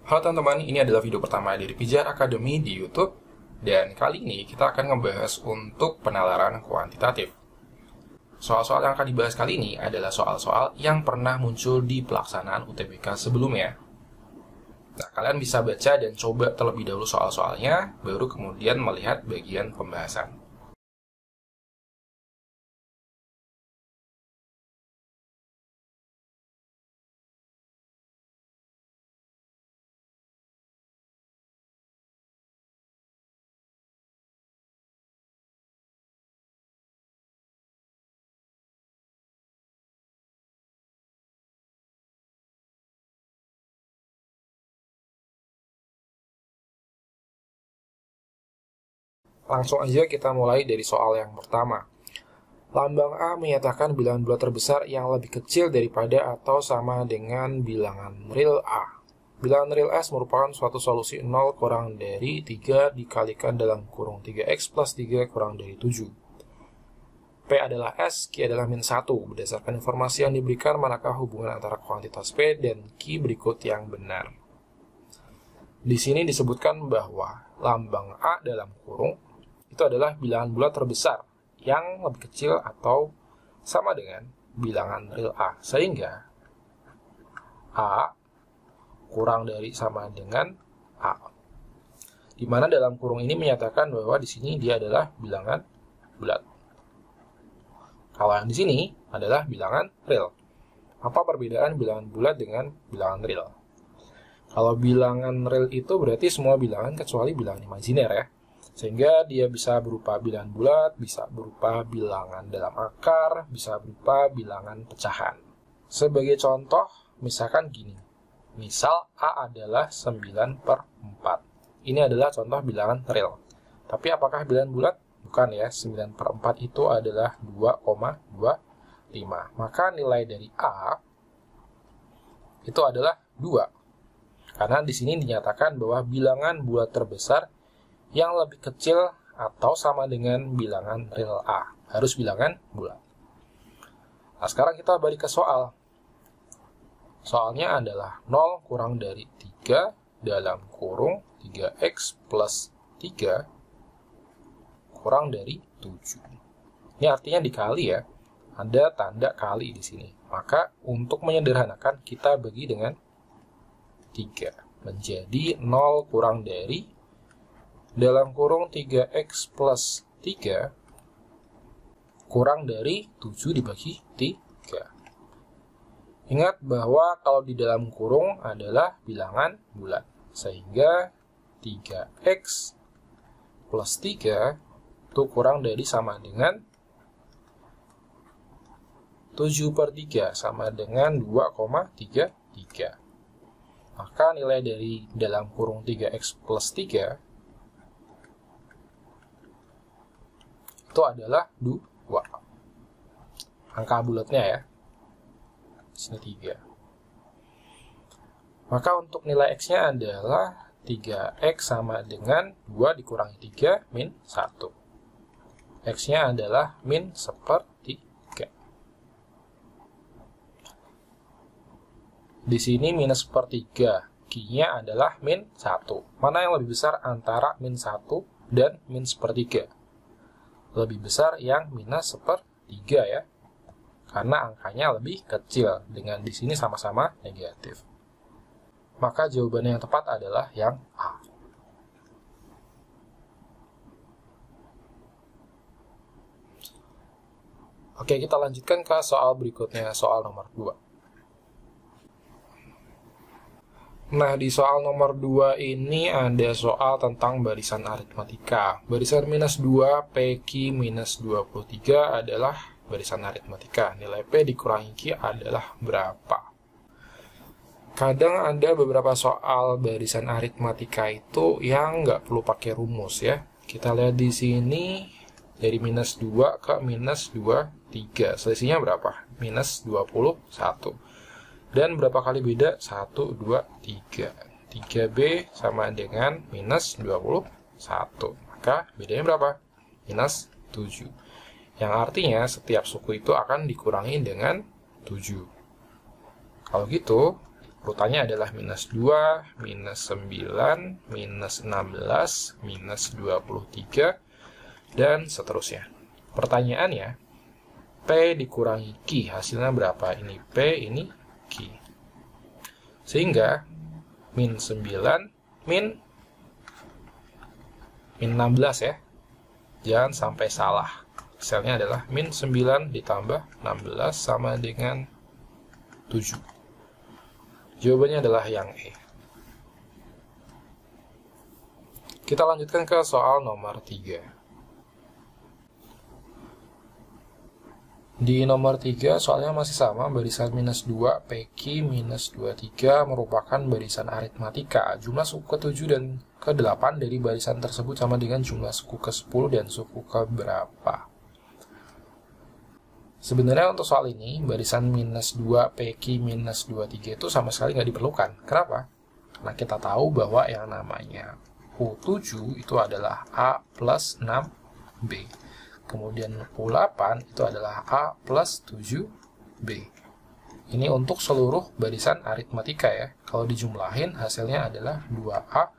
Halo teman-teman, ini adalah video pertama dari Pijar Academy di YouTube. Dan kali ini kita akan ngebahas untuk penalaran kuantitatif. Soal-soal yang akan dibahas kali ini adalah soal-soal yang pernah muncul di pelaksanaan UTBK sebelumnya. Nah, kalian bisa baca dan coba terlebih dahulu soal-soalnya, baru kemudian melihat bagian pembahasan. Langsung aja kita mulai dari soal yang pertama. Lambang A menyatakan bilangan bulat terbesar yang lebih kecil daripada atau sama dengan bilangan real A. Bilangan real S merupakan suatu solusi 0 kurang dari 3 dikalikan dalam kurung 3x plus 3 kurang dari 7. P adalah S, Q adalah min 1. Berdasarkan informasi yang diberikan, manakah hubungan antara kuantitas P dan Q berikut yang benar? Di sini disebutkan bahwa lambang A dalam kurung itu adalah bilangan bulat terbesar yang lebih kecil atau sama dengan bilangan real A. Sehingga A kurang dari sama dengan A. Di mana dalam kurung ini menyatakan bahwa di sini dia adalah bilangan bulat. Kalau yang di sini adalah bilangan real. Apa perbedaan bilangan bulat dengan bilangan real? Kalau bilangan real itu berarti semua bilangan kecuali bilangan imajiner ya. Sehingga dia bisa berupa bilangan bulat, bisa berupa bilangan dalam akar, bisa berupa bilangan pecahan. Sebagai contoh, misalkan gini. Misal A adalah 9/4. Ini adalah contoh bilangan real. Tapi apakah bilangan bulat? Bukan ya, 9/4 itu adalah 2,25. Maka nilai dari A itu adalah 2. Karena di sini dinyatakan bahwa bilangan bulat terbesar yang lebih kecil atau sama dengan bilangan real A. Harus bilangan bulat. Nah, sekarang kita balik ke soal. Soalnya adalah 0 kurang dari 3 dalam kurung 3x plus 3 kurang dari 7. Ini artinya dikali ya. Ada tanda kali di sini. Maka untuk menyederhanakan kita bagi dengan 3. Menjadi 0 kurang dari dalam kurung 3x plus 3 kurang dari 7 dibagi 3. Ingat bahwa kalau di dalam kurung adalah bilangan bulat. Sehingga 3x plus 3 itu kurang dari sama dengan 7/3 sama dengan 2,33. Maka nilai dari dalam kurung 3x plus 3 itu adalah 2. Angka bulatnya ya. Sini 3. Maka untuk nilai x-nya adalah 3x sama dengan 2 dikurangi 3 min 1. X-nya adalah min 1/3. Di sini minus 1/3. Q-nya adalah min 1. Mana yang lebih besar antara min 1 dan min 1/3? Lebih besar yang minus 1/3 ya. Karena angkanya lebih kecil. Dengan di sini sama-sama negatif. Maka jawabannya yang tepat adalah yang A. Oke, kita lanjutkan ke soal berikutnya, soal nomor 2. Nah, di soal nomor 2 ini ada soal tentang barisan aritmatika. Barisan minus 2 PQ minus 23 adalah barisan aritmatika. Nilai P dikurangi Q adalah berapa? Kadang ada beberapa soal barisan aritmatika itu yang nggak perlu pakai rumus ya. Kita lihat di sini dari minus 2 ke minus 23. Selisihnya berapa? Minus 21. Dan berapa kali beda? 1, 2, 3. 3B sama dengan minus 21. Maka bedanya berapa? Minus 7. Yang artinya setiap suku itu akan dikurangi dengan 7. Kalau gitu, Urutannya adalah minus 2, minus 9, minus 16, minus 23, dan seterusnya. Pertanyaannya, P dikurangi Q, hasilnya berapa? Ini P, ini Q. Sehingga, min 9, min 16 ya. Jangan sampai salah. Hasilnya adalah min 9 ditambah 16 sama dengan 7. Jawabannya adalah yang E. Kita lanjutkan ke soal nomor 3. Di nomor 3, soalnya masih sama, barisan minus 2, PQ minus 23 merupakan barisan aritmatika. Jumlah suku ke-7 dan ke-8 dari barisan tersebut sama dengan jumlah suku ke-10 dan suku ke-berapa. Sebenarnya untuk soal ini, barisan minus 2, PQ minus 23 itu sama sekali nggak diperlukan. Kenapa? Karena kita tahu bahwa yang namanya U7 itu adalah A plus 6B. Kemudian U8 itu adalah A plus 7B. Ini untuk seluruh barisan aritmatika ya. Kalau dijumlahin hasilnya adalah 2A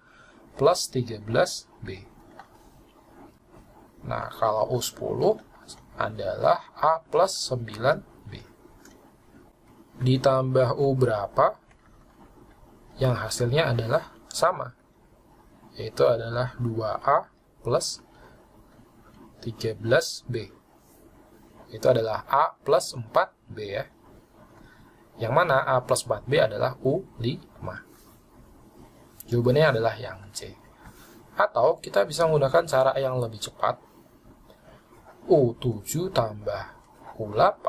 plus 13B. Nah, kalau U10 adalah A plus 9B. Ditambah U berapa? Yang hasilnya adalah sama. Yaitu adalah 2A plus 13B. Itu adalah A plus 4B ya. Yang mana A plus 4B adalah U5. Jawabannya adalah yang C. Atau kita bisa menggunakan cara yang lebih cepat. U7 tambah U8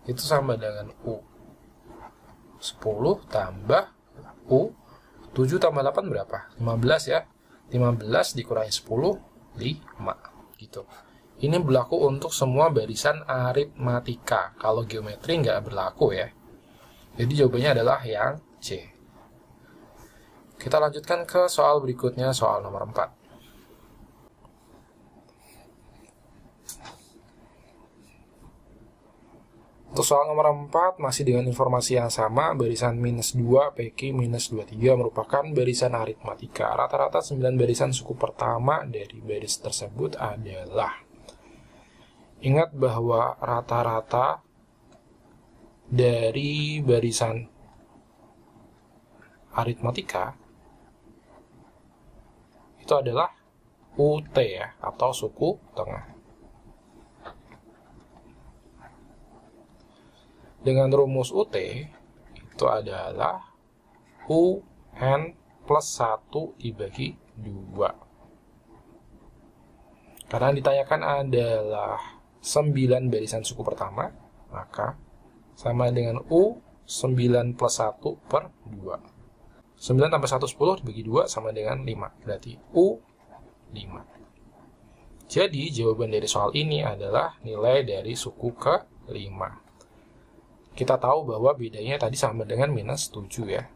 itu sama dengan U10 tambah U7 tambah 8 berapa? 15 ya. 15 dikurangi 10, 5. Gitu. Ini berlaku untuk semua barisan aritmatika. Kalau geometri nggak berlaku ya. Jadi jawabannya adalah yang C. Kita lanjutkan ke soal berikutnya, soal nomor 4. Untuk soal nomor 4, masih dengan informasi yang sama, barisan minus 2, PQ minus 23 merupakan barisan aritmatika. Rata-rata 9 barisan suku pertama dari baris tersebut adalah. Ingat bahwa rata-rata dari barisan aritmatika itu adalah UT ya, atau suku tengah. Dengan rumus UT, itu adalah UN plus 1 dibagi 2. Karena ditanyakan adalah 9 barisan suku pertama, maka sama dengan U9 plus 1 per 2. 9 tambah 1, 10 dibagi 2 sama dengan 5. Berarti U5. Jadi, jawaban dari soal ini adalah nilai dari suku ke-5. Kita tahu bahwa bedanya tadi sama dengan minus 7 ya.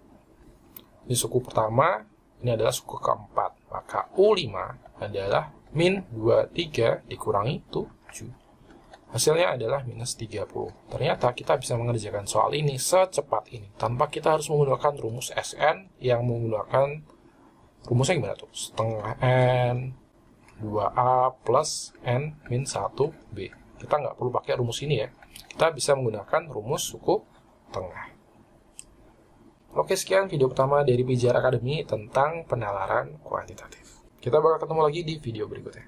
Ini suku pertama, ini adalah suku keempat. Maka U5 adalah min 23 dikurangi 7. Hasilnya adalah minus 30. Ternyata kita bisa mengerjakan soal ini secepat ini. Tanpa kita harus menggunakan rumus SN yang menggunakan rumusnya gimana tuh? Setengah N, 2A plus N min 1B. Kita nggak perlu pakai rumus ini ya. Kita bisa menggunakan rumus suku tengah. Oke, sekian video pertama dari Pijar Academy tentang penalaran kuantitatif. Kita bakal ketemu lagi di video berikutnya.